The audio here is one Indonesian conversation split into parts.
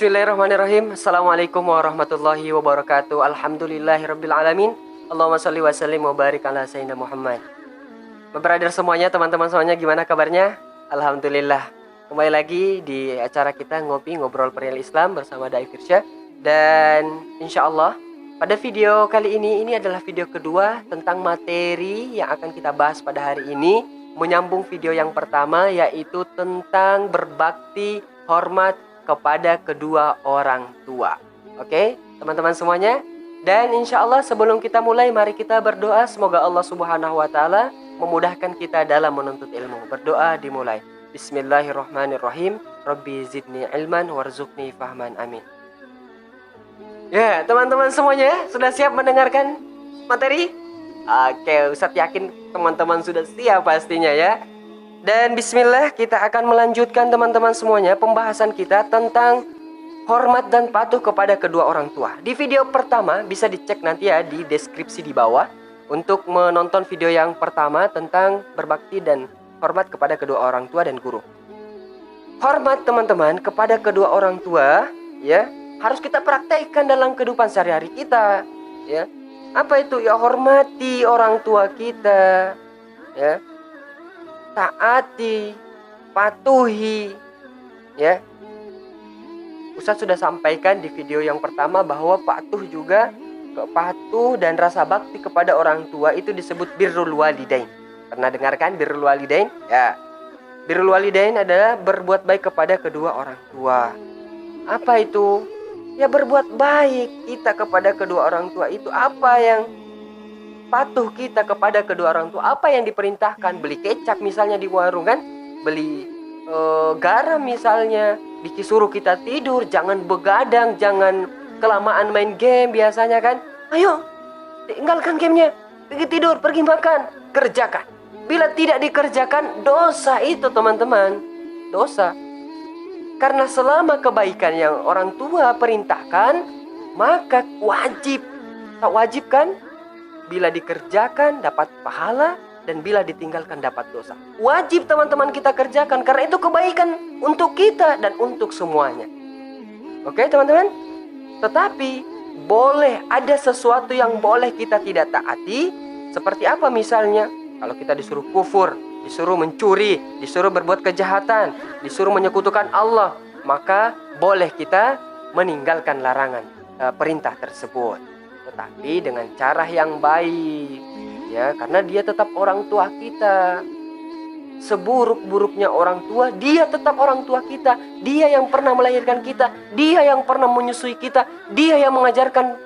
Bismillahirrahmanirrahim. Assalamualaikum warahmatullahi wabarakatuh. Alhamdulillahirrabbilalamin. Allahumma salli wa sallim wa barik ala sayyidina Muhammad. Brother semuanya, teman-teman semuanya, gimana kabarnya? Alhamdulillah. Kembali lagi di acara kita Ngopi Ngobrol Perihal Islam bersama Dai Firsyah. Dan insya Allah pada video kali ini adalah video kedua tentang materi yang akan kita bahas pada hari ini, menyambung video yang pertama, yaitu tentang berbakti hormat kepada kedua orang tua. Oke, teman-teman semuanya. Dan insya Allah sebelum kita mulai, mari kita berdoa. Semoga Allah subhanahu wa ta'ala memudahkan kita dalam menuntut ilmu. Berdoa dimulai. Bismillahirrahmanirrahim. Rabbi zidni ilman warzuqni fahman. Amin. Ya, teman-teman semuanya, sudah siap mendengarkan materi? Oke, Ustadz yakin teman-teman sudah siap pastinya ya. Dan bismillah, kita akan melanjutkan teman-teman semuanya pembahasan kita tentang hormat dan patuh kepada kedua orang tua. Di video pertama bisa dicek nanti ya di deskripsi di bawah untuk menonton video yang pertama tentang berbakti dan hormat kepada kedua orang tua dan guru. Hormat teman-teman kepada kedua orang tua ya harus kita praktekkan dalam kehidupan sehari-hari kita ya. Apa itu? Ya hormati orang tua kita ya. Taati, patuhi ya. Ustadz sudah sampaikan di video yang pertama bahwa patuh dan rasa bakti kepada orang tua itu disebut birrul walidain. Pernah dengarkan birrul walidain? Ya. Birrul walidain adalah berbuat baik kepada kedua orang tua. Apa itu? Ya berbuat baik kita kepada kedua orang tua itu apa yang patuh kita kepada kedua orang tua, apa yang diperintahkan. Beli kecap misalnya di warung kan, beli garam misalnya, disuruh kita tidur, jangan begadang, jangan kelamaan main game biasanya kan. Ayo, tinggalkan gamenya, pergi tidur, pergi makan, kerjakan. Bila tidak dikerjakan, dosa itu teman-teman, dosa. Karena selama kebaikan yang orang tua perintahkan, maka wajib. Tak wajib kan? Bila dikerjakan dapat pahala, dan bila ditinggalkan dapat dosa. Wajib teman-teman kita kerjakan, karena itu kebaikan untuk kita dan untuk semuanya. Oke teman-teman? Tetapi boleh ada sesuatu yang boleh kita tidak taati. Seperti apa misalnya? Kalau kita disuruh kufur, disuruh mencuri, disuruh berbuat kejahatan, disuruh menyekutukan Allah, maka boleh kita meninggalkan larangan perintah tersebut. Tetapi dengan cara yang baik ya, karena dia tetap orang tua kita. Seburuk-buruknya orang tua, dia tetap orang tua kita. Dia yang pernah melahirkan kita, dia yang pernah menyusui kita, dia yang mengajarkan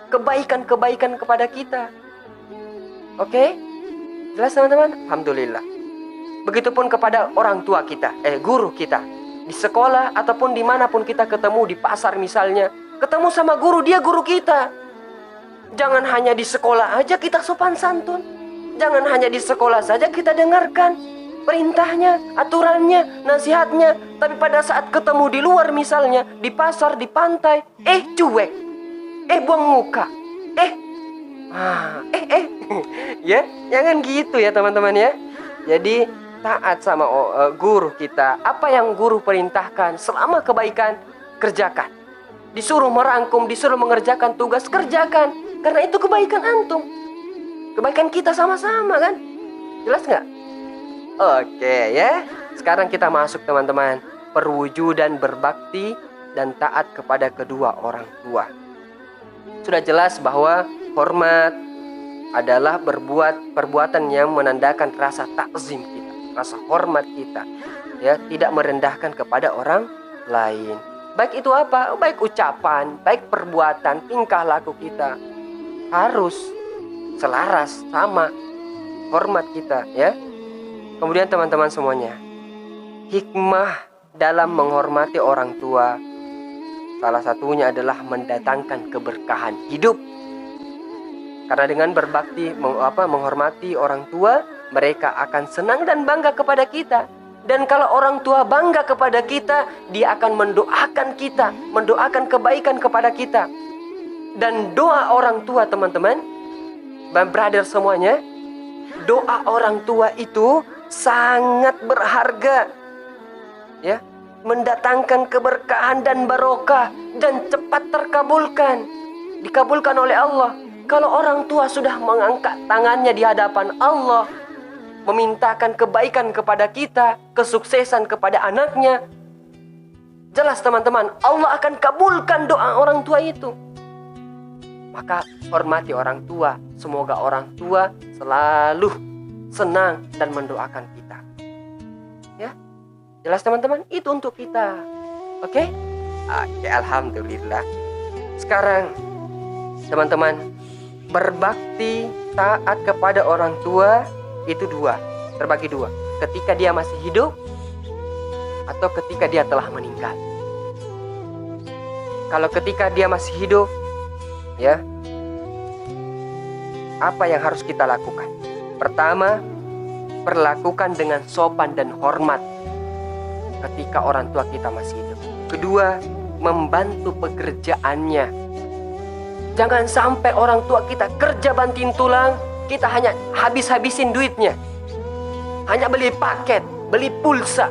kebaikan-kebaikan kepada kita. Oke? Jelas teman-teman? Alhamdulillah. Begitupun kepada orang tua kita, guru kita. Di sekolah ataupun dimanapun kita ketemu, di pasar misalnya, ketemu sama guru, dia guru kita. Jangan hanya di sekolah aja kita sopan santun. Jangan hanya di sekolah saja kita dengarkan perintahnya, aturannya, nasihatnya. Tapi pada saat ketemu di luar misalnya, di pasar, di pantai, cuek, buang muka, ya, jangan gitu ya teman-teman ya. Jadi taat sama guru kita. Apa yang guru perintahkan selama kebaikan, kerjakan. Disuruh merangkum, disuruh mengerjakan tugas, kerjakan. Karena itu kebaikan antum, kebaikan kita sama-sama kan. Jelas nggak? Oke ya. Sekarang kita masuk teman-teman, perwujudan berbakti dan taat kepada kedua orang tua. Sudah jelas bahwa hormat adalah perbuatan yang menandakan rasa takzim kita, rasa hormat kita ya, tidak merendahkan kepada orang lain. Baik itu apa? Baik ucapan, baik perbuatan, tingkah laku kita harus selaras sama hormat kita ya. Kemudian teman-teman semuanya, hikmah dalam menghormati orang tua salah satunya adalah mendatangkan keberkahan hidup. Karena dengan berbakti menghormati orang tua, mereka akan senang dan bangga kepada kita. Dan kalau orang tua bangga kepada kita, dia akan mendoakan kita, mendoakan kebaikan kepada kita. Dan doa orang tua teman-teman, brother semuanya, doa orang tua itu sangat berharga ya. mendatangkan keberkahan dan barokah dan cepat dikabulkan oleh Allah. Kalau orang tua sudah mengangkat tangannya di hadapan Allah, memintakan kebaikan kepada kita, kesuksesan kepada anaknya, jelas teman-teman, Allah akan kabulkan doa orang tua itu. Maka hormati orang tua. Semoga orang tua selalu senang dan mendoakan kita. Ya, jelas teman-teman, itu untuk kita. Oke? Oke, alhamdulillah. Sekarang teman-teman, berbakti taat kepada orang tua itu terbagi dua. Ketika dia masih hidup atau ketika dia telah meninggal. Kalau ketika dia masih hidup, ya, apa yang harus kita lakukan? Pertama, perlakukan dengan sopan dan hormat ketika orang tua kita masih hidup. Kedua, membantu pekerjaannya. Jangan sampai orang tua kita kerja banting tulang, kita hanya habis-habisin duitnya. Hanya beli paket, beli pulsa,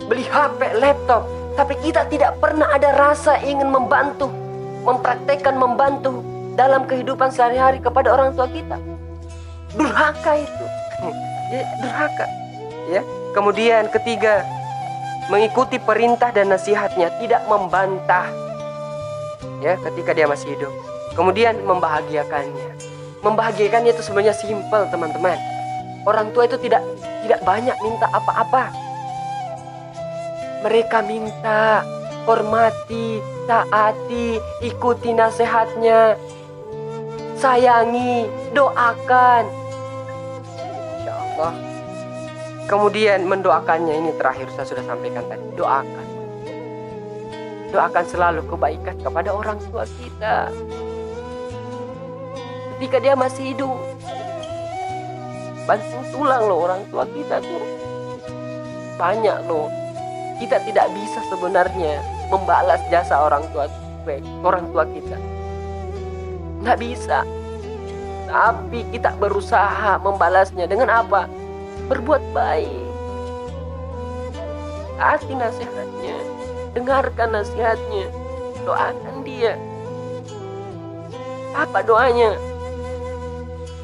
beli HP, laptop, tapi kita tidak pernah ada rasa ingin membantu, mempraktekkan membantu dalam kehidupan sehari-hari kepada orang tua kita. Durhaka itu. Ya, durhaka. Ya. Kemudian ketiga, mengikuti perintah dan nasihatnya, tidak membantah. Ya, ketika dia masih hidup. Kemudian membahagiakannya. Membahagiakannya itu sebenarnya simpel, teman-teman. Orang tua itu tidak banyak minta apa-apa. Mereka minta hormati, taati, ikuti nasihatnya, sayangi, doakan. Insya Allah. Kemudian mendoakannya, ini terakhir saya sudah sampaikan tadi. Doakan selalu kebaikan kepada orang tua kita ketika dia masih hidup. Banting tulang loh orang tua kita tuh. Banyak loh. Kita tidak bisa sebenarnya membalas jasa orang tua kita. Nggak bisa. Tapi kita berusaha membalasnya dengan apa? Berbuat baik. Kasih nasihatnya. Dengarkan nasihatnya. Doakan dia. Apa doanya?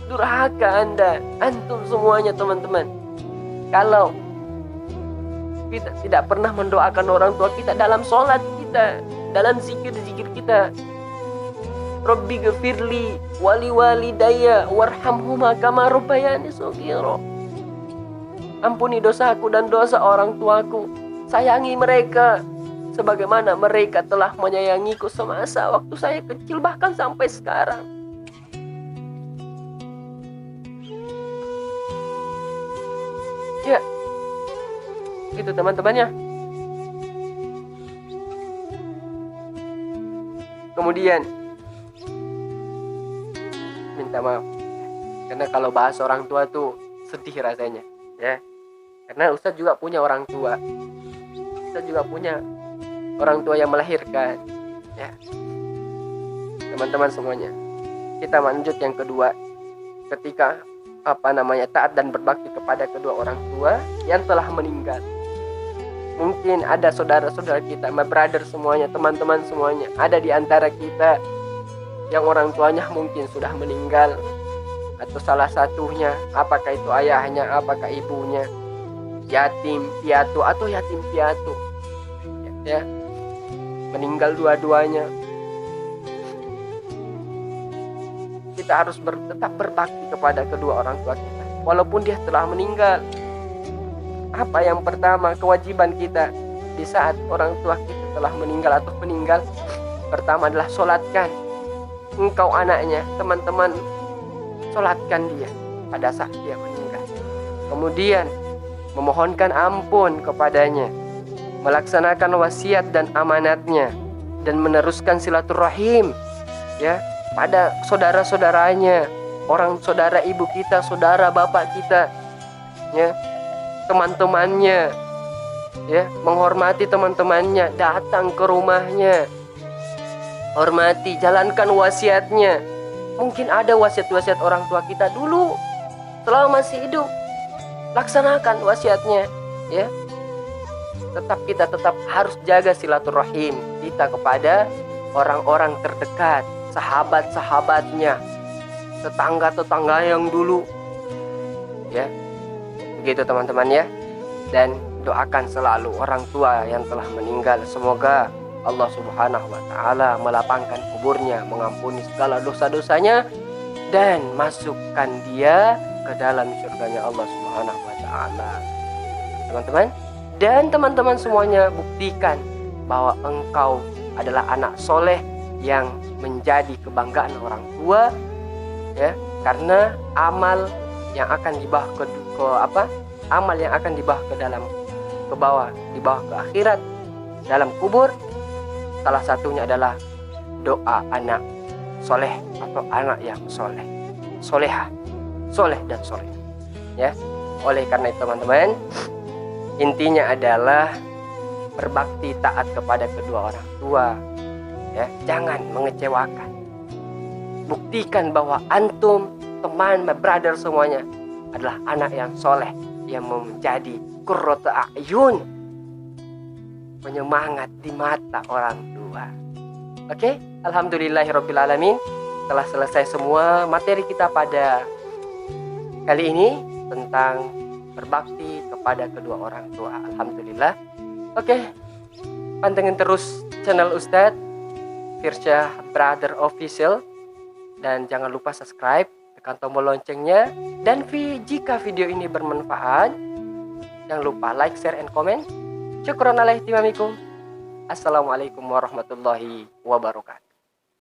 Durhaka Anda, antum semuanya teman-teman. Kalau kita tidak pernah mendoakan orang tua kita dalam sholat kita, dalam zikir-zikir kita, Rabbi ghafirli wali walidayya warhamhuma kama rabbayani shaghira. Ampuni dosaku dan dosa orang tuaku. Sayangi mereka sebagaimana mereka telah menyayangiku semasa waktu saya kecil, bahkan sampai sekarang. Ya, itu teman-temannya. Kemudian minta maaf, karena kalau bahas orang tua tuh sedih rasanya, ya. Karena Ustadz juga punya orang tua, Ustadz juga punya orang tua yang melahirkan, ya. Teman-teman semuanya, kita lanjut yang kedua. Ketika taat dan berbakti kepada kedua orang tua yang telah meninggal. Mungkin ada saudara-saudara kita, my brother semuanya, teman-teman semuanya, ada di antara kita yang orang tuanya mungkin sudah meninggal, atau salah satunya, apakah itu ayahnya, apakah ibunya, yatim piatu atau yatim piatu, ya, meninggal dua-duanya. Kita harus tetap berbakti kepada kedua orang tua kita walaupun dia telah meninggal. Apa yang pertama kewajiban kita di saat orang tua kita telah meninggal atau meninggal? Pertama adalah solatkan. Engkau anaknya, teman-teman, solatkan dia pada saat dia meninggal. Kemudian memohonkan ampun kepadanya, melaksanakan wasiat dan amanatnya, dan meneruskan silaturahim, ya, pada saudara-saudaranya, orang saudara ibu kita, saudara bapak kita, ya, teman-temannya, ya, menghormati teman-temannya, datang ke rumahnya, hormati, jalankan wasiatnya. Mungkin ada wasiat-wasiat orang tua kita dulu selama masih hidup, laksanakan wasiatnya, ya. tetap harus jaga silaturahim kita kepada orang-orang terdekat, sahabat-sahabatnya, tetangga-tetangga yang dulu. Ya, begitu teman-teman ya. Dan doakan selalu orang tua yang telah meninggal, semoga Allah Subhanahu wa taala melapangkan kuburnya, mengampuni segala dosa-dosanya, dan masukkan dia ke dalam surganya Allah Subhanahu wa taala. Teman-teman, dan teman-teman semuanya, buktikan bahwa engkau adalah anak soleh yang menjadi kebanggaan orang tua, ya, karena amal yang akan dibawa amal yang akan dibawa dibawa ke akhirat dalam kubur, salah satunya adalah doa anak soleh atau anak yang soleh, solehah, soleh dan soleh. Ya, oleh karena itu teman-teman, intinya adalah berbakti taat kepada kedua orang tua. Ya, jangan mengecewakan. Buktikan bahwa antum, teman, my brother semuanya adalah anak yang soleh, yang menjadi qurratu a'yun, penyemangat di mata orang tua. Oke, alhamdulillahirabbil alamin. Telah selesai semua materi kita pada kali ini tentang berbakti kepada kedua orang tua. Alhamdulillah. Oke, pantengin terus channel Ustadz Firsyah Brother Official, dan jangan lupa subscribe, tekan tombol loncengnya, dan jika video ini bermanfaat, jangan lupa like, share, and comment. Syukran ala ihtimamikum. Assalamualaikum warahmatullahi wabarakatuh.